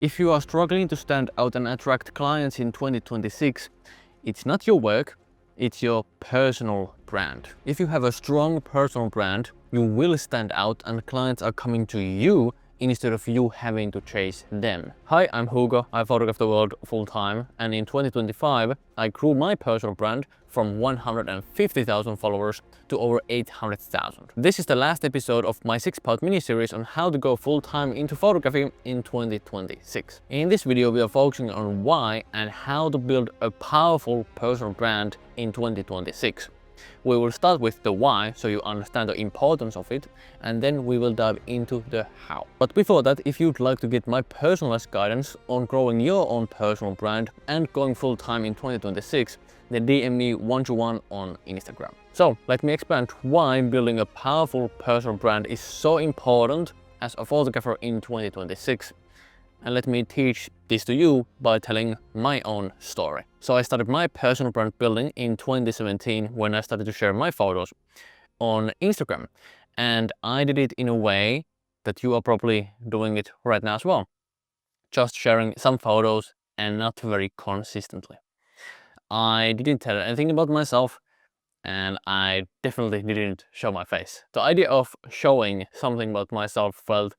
If you are struggling to stand out and attract clients in 2026, it's not your work, it's your personal brand. If you have a strong personal brand, you will stand out and clients are coming to you instead of you having to chase them. Hi, I'm Hugo, I photograph the world full time, and in 2025 I grew my personal brand from 150,000 followers to over 800,000. This is the last episode of my 6-part mini-series on how to go full-time into photography in 2026. In this video we are focusing on why and how to build a powerful personal brand in 2026. We will start with the why, so you understand the importance of it, and then we will dive into the how. But before that, if you'd like to get my personalized guidance on growing your own personal brand and going full-time in 2026, then DM me one-to-one on Instagram. So let me expand why building a powerful personal brand is so important as a photographer in 2026. And let me teach this to you by telling my own story. So I started my personal brand building in 2017 when I started to share my photos on Instagram. And I did it in a way that you are probably doing it right now as well. Just sharing some photos and not very consistently. I didn't tell anything about myself, and I definitely didn't show my face. The idea of showing something about myself felt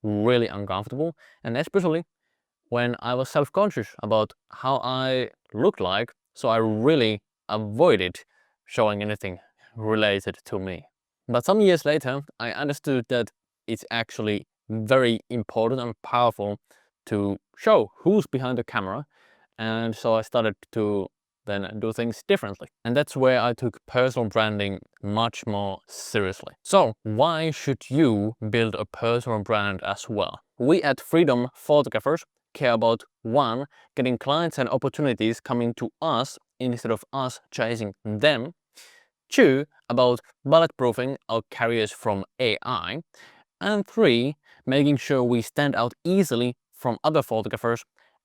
really uncomfortable, and especially when I was self-conscious about how I looked like, so I really avoided showing anything related to me. But some years later, I understood that it's actually very important and powerful to show who's behind the camera, and so I started to then do things differently. And that's where I took personal branding much more seriously. So why should you build a personal brand as well? We at Freedom Photographers care about 1, getting clients and opportunities coming to us instead of us chasing them. 2, about bulletproofing our careers from AI. And 3, making sure we stand out easily from other photographers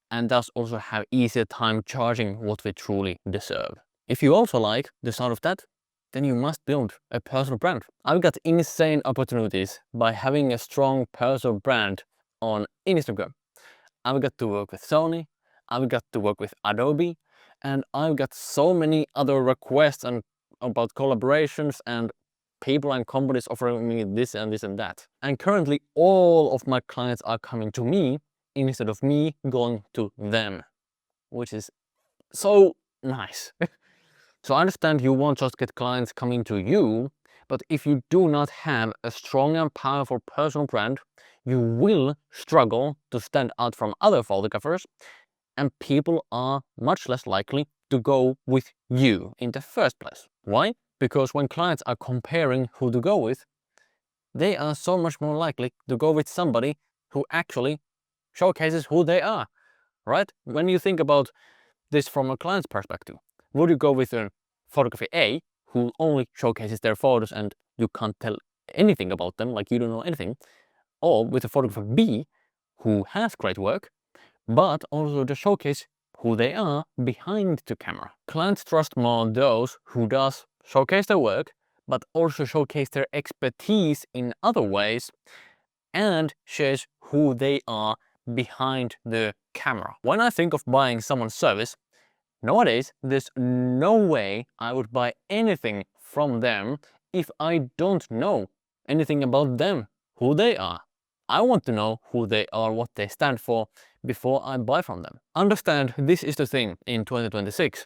and thus also have easier time charging what we truly deserve. If you also like the sound of that, then you must build a personal brand. I've got insane opportunities by having a strong personal brand on Instagram. I've got to work with Sony, I've got to work with Adobe, and I've got so many other requests and about collaborations and people and companies offering me this and this and that. And currently all of my clients are coming to me instead of me going to them, which is so nice. So I understand you won't just get clients coming to you, but if you do not have a strong and powerful personal brand, you will struggle to stand out from other photographers, and people are much less likely to go with you in the first place. Why? Because when clients are comparing who to go with, they are so much more likely to go with somebody who actually showcases who they are, right? When you think about this from a client's perspective, would you go with a photography A who only showcases their photos and you can't tell anything about them, like you don't know anything, or with a photographer B who has great work, but also to showcase who they are behind the camera? Clients trust more those who does showcase their work, but also showcase their expertise in other ways and shares who they are behind the camera. When I think of buying someone's service, nowadays there's no way I would buy anything from them if I don't know anything about them, who they are. I want to know who they are, what they stand for, before I buy from them. Understand, this is the thing in 2026.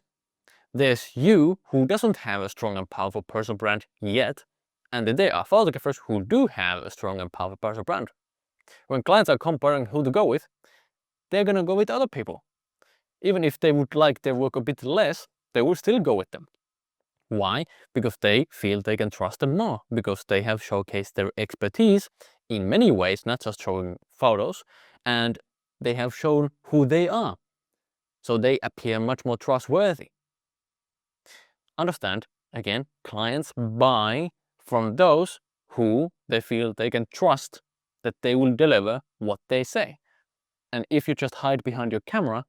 There's you who doesn't have a strong and powerful personal brand yet, and then there are photographers who do have a strong and powerful personal brand. When clients are comparing who to go with, they're gonna go with other people. Even if they would like their work a bit less, they will still go with them. Why? Because they feel they can trust them more, because they have showcased their expertise in many ways, not just showing photos, and they have shown who they are. So they appear much more trustworthy. Understand, again, clients buy from those who they feel they can trust that they will deliver what they say. And if you just hide behind your camera,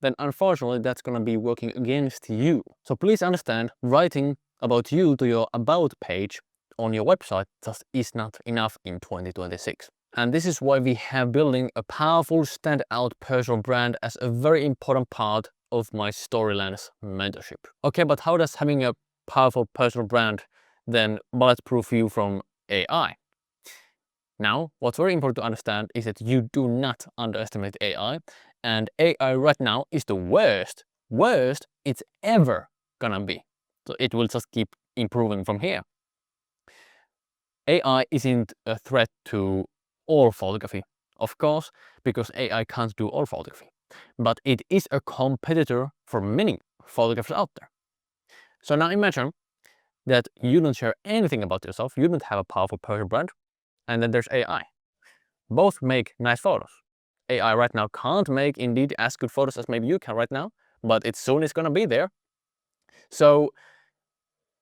then unfortunately that's gonna be working against you. So please understand, writing about you to your about page on your website just is not enough in 2026. And this is why we have building a powerful standout personal brand as a very important part of my Storylines mentorship. Okay, but how does having a powerful personal brand then bulletproof you from AI? Now, what's very important to understand is that you do not underestimate AI, and AI right now is the worst it's ever gonna be. So it will just keep improving from here. AI isn't a threat to all photography, of course, because AI can't do all photography. But it is a competitor for many photographers out there. So now imagine that you don't share anything about yourself, you don't have a powerful personal brand, and then there's AI. Both make nice photos. AI right now can't make indeed as good photos as maybe you can right now, but it soon is gonna be there. So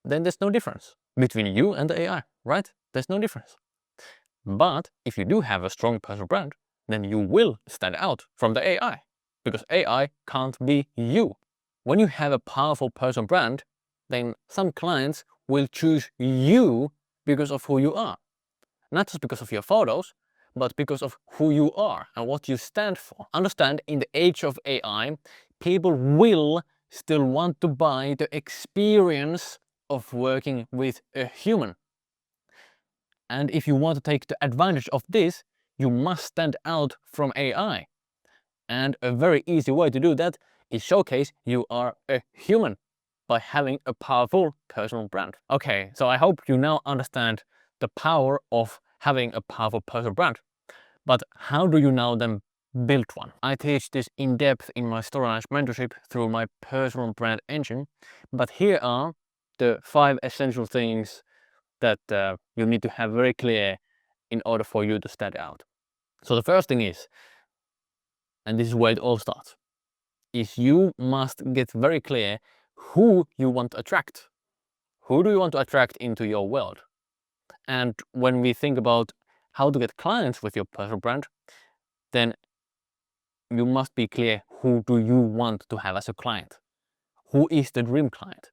then there's no difference between you and the AI, right? There's no difference. But if you do have a strong personal brand, then you will stand out from the AI, because AI can't be you. When you have a powerful personal brand, then some clients will choose you because of who you are. Not just because of your photos, but because of who you are and what you stand for. Understand, in the age of AI, people will still want to buy the experience of working with a human. And if you want to take the advantage of this, you must stand out from AI. And a very easy way to do that is showcase you are a human by having a powerful personal brand. Okay, so I hope you now understand the power of having a powerful personal brand. But how do you now then build one? I teach this in depth in my Storylines mentorship through my personal brand engine. But here are the 5 essential things that you need to have very clear in order for you to stand out. So the first thing is, and this is where it all starts, is you must get very clear who you want to attract. Who do you want to attract into your world? And when we think about how to get clients with your personal brand, then you must be clear, who do you want to have as a client? Who is the dream client?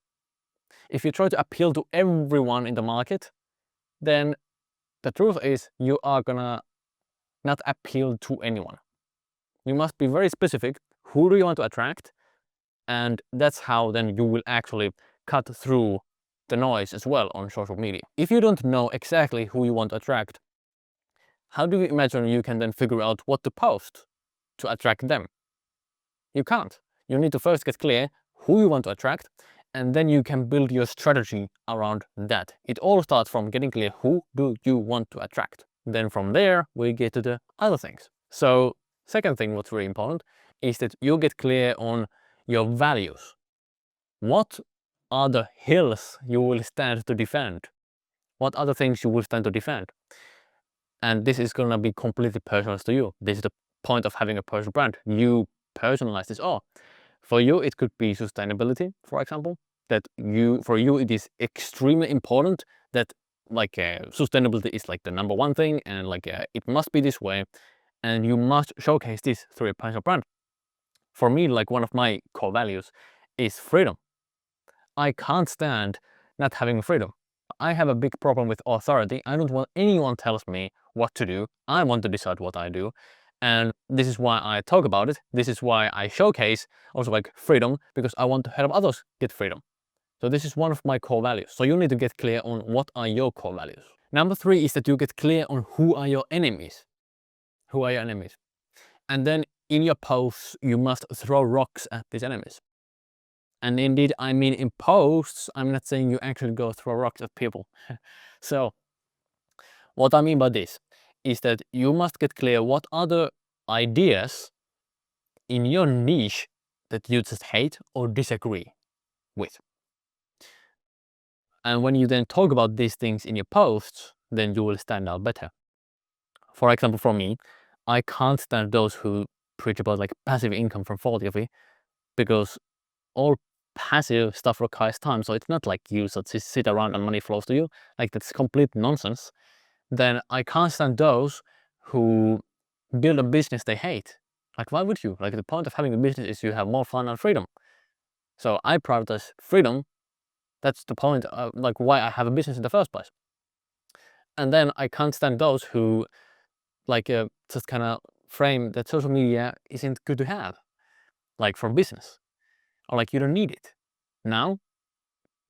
If you try to appeal to everyone in the market, then the truth is you are gonna not appeal to anyone. You must be very specific. Who do you want to attract? And that's how then you will actually cut through the noise as well on social media. If you don't know exactly who you want to attract, how do you imagine you can then figure out what to post to attract them? You can't. You need to first get clear who you want to attract, and then you can build your strategy around that. It all starts from getting clear who do you want to attract. Then from there, we get to the other things. So second thing what's really important is that you get clear on your values. What are the hills you will stand to defend? What are the things you will stand to defend? And this is gonna be completely personalized to you. This is the point of having a personal brand. You personalize this. Oh, for you it could be sustainability, for example. That for you it is extremely important that sustainability is like the number one thing, and it must be this way, and you must showcase this through a personal brand. For me, like one of my core values is freedom. I can't stand not having freedom. I have a big problem with authority. I don't want anyone tells me what to do. I want to decide what I do. And this is why I talk about it. This is why I showcase also like freedom, because I want to help others get freedom. So this is one of my core values. So you need to get clear on what are your core values. Number 3 is that you get clear on who are your enemies. Who are your enemies? And then in your posts, you must throw rocks at these enemies. And indeed, I mean in posts, I'm not saying you actually go throw rocks at people. So what I mean by this is that you must get clear what are the ideas in your niche that you just hate or disagree with. And when you then talk about these things in your posts, then you will stand out better. For example, for me, I can't stand those who preach about like passive income from photography, because all passive stuff requires time. So it's not like you just sit around and money flows to you. Like that's complete nonsense. Then I can't stand those who build a business they hate. Like why would you? Like the point of having a business is you have more fun and freedom. So I prioritize freedom. That's the point of like why I have a business in the first place. And then I can't stand those who just kind of frame that social media isn't good to have, like for business, or like you don't need it. Now,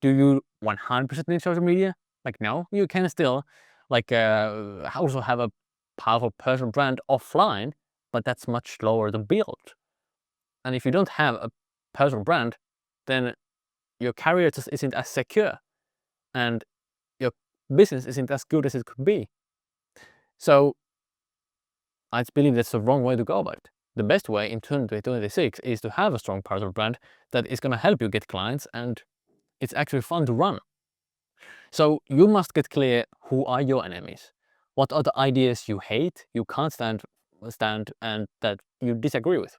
do you 100% need social media? Like, no, you can still also have a powerful personal brand offline, but that's much slower to build. And if you don't have a personal brand, then your career just isn't as secure and your business isn't as good as it could be. So I believe that's the wrong way to go about it. The best way in 2026 is to have a strong personal brand that is going to help you get clients, and it's actually fun to run. So you must get clear, who are your enemies? What are the ideas you hate, you can't stand, and that you disagree with?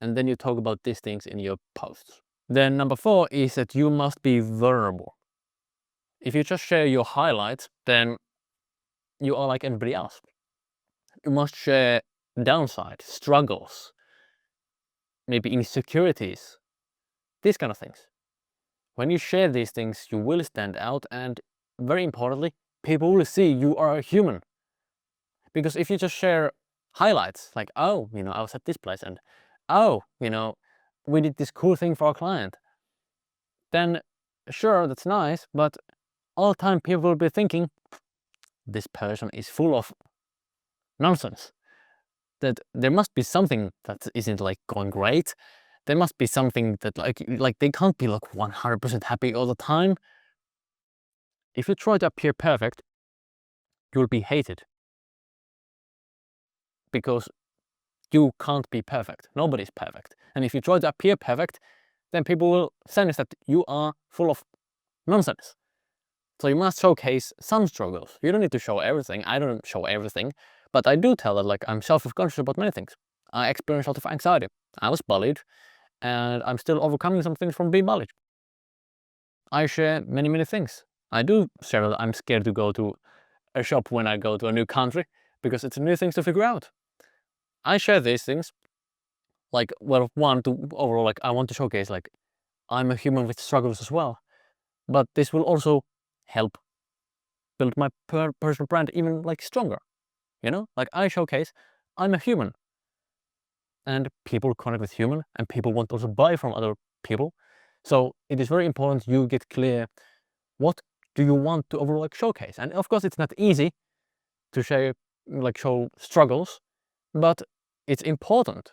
And then you talk about these things in your posts. Then number 4 is that you must be vulnerable. If you just share your highlights, then you are like everybody else. You must share downside, struggles, maybe insecurities, these kind of things. When you share these things, you will stand out, and very importantly, people will see you are a human. Because if you just share highlights, like, oh, I was at this place, and oh, we did this cool thing for our client, then sure, that's nice, but all the time people will be thinking, this person is full of nonsense. That there must be something that isn't like going great. There must be something that like they can't be like 100% happy all the time. If you try to appear perfect, you'll be hated. Because you can't be perfect. Nobody's perfect. And if you try to appear perfect, then people will sense that you are full of nonsense. So you must showcase some struggles. You don't need to show everything. I don't show everything. But I do tell that like I'm self-conscious about many things. I experience a lot of anxiety. I was bullied, and I'm still overcoming some things from being bullied. I share many things. I do share that I'm scared to go to a shop when I go to a new country, because it's new things to figure out. I share these things, like, well, one, to overall, like, I want to showcase, like, I'm a human with struggles as well. But this will also help build my personal brand even, like, stronger. Like, I showcase I'm a human. And people connect with human, and people want to also buy from other people. So it is very important you get clear, what do you want to overall like showcase? And of course, it's not easy to show struggles, but it's important.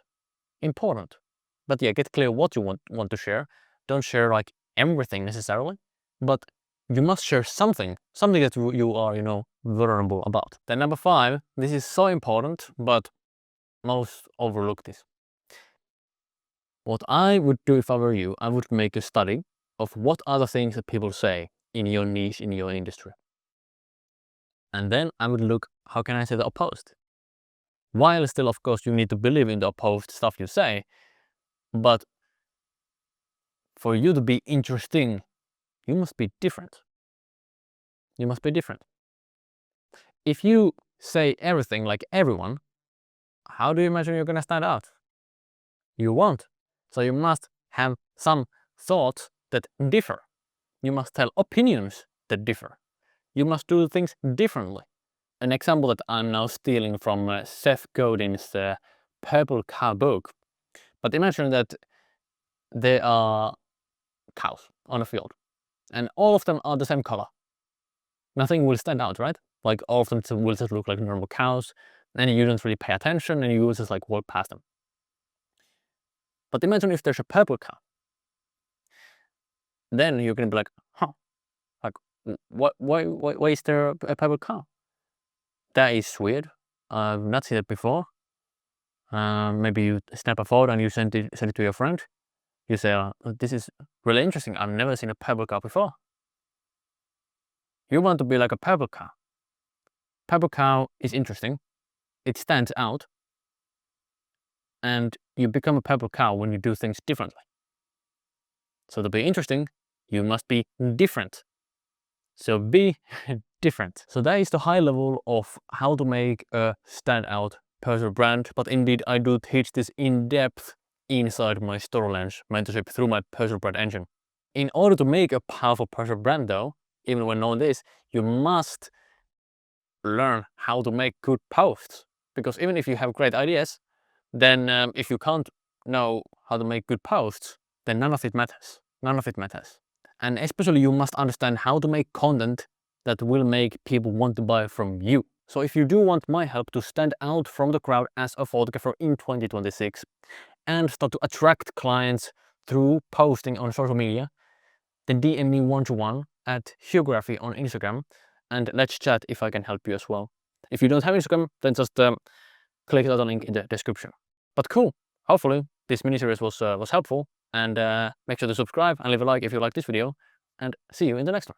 But yeah, get clear what you want to share. Don't share like everything necessarily, but you must share something that you are, vulnerable about. Then number 5, this is so important, but most overlook this. What I would do if I were you, I would make a study of what are the things that people say in your niche, in your industry. And then I would look, how can I say the opposed? While still, of course, you need to believe in the opposed stuff you say, but for you to be interesting, you must be different. You must be different. If you say everything like everyone, how do you imagine you're going to stand out? You won't. So you must have some thoughts that differ. You must tell opinions that differ. You must do things differently. An example that I'm now stealing from Seth Godin's Purple Cow book. But imagine that there are cows on a field, and all of them are the same color. Nothing will stand out, right? Like all of them will just look like normal cows, and you don't really pay attention, and you will just like walk past them. But imagine if there's a purple cow. Then you're gonna be like, huh, like why is there a purple cow? That is weird. I've not seen it before. Maybe you snap a photo and you send it to your friend. You say, this is really interesting. I've never seen a purple cow before. You want to be like a purple cow. Purple cow is interesting. It stands out. And you become a purple cow when you do things differently. So to be interesting, you must be different. So be different. So that is the high level of how to make a standout personal brand. But indeed, I do teach this in depth inside my Storylands mentorship through my personal brand engine. In order to make a powerful personal brand though, even when knowing this, you must learn how to make good posts. Because even if you have great ideas, then if you can't know how to make good posts, then none of it matters. None of it matters. And especially you must understand how to make content that will make people want to buy from you. So if you do want my help to stand out from the crowd as a photographer in 2026 and start to attract clients through posting on social media, then DM me one-to-one at Hughography on Instagram and let's chat if I can help you as well. If you don't have Instagram, then just click the link in the description. But cool, hopefully this mini-series was helpful, and make sure to subscribe and leave a like if you like this video, and see you in the next one.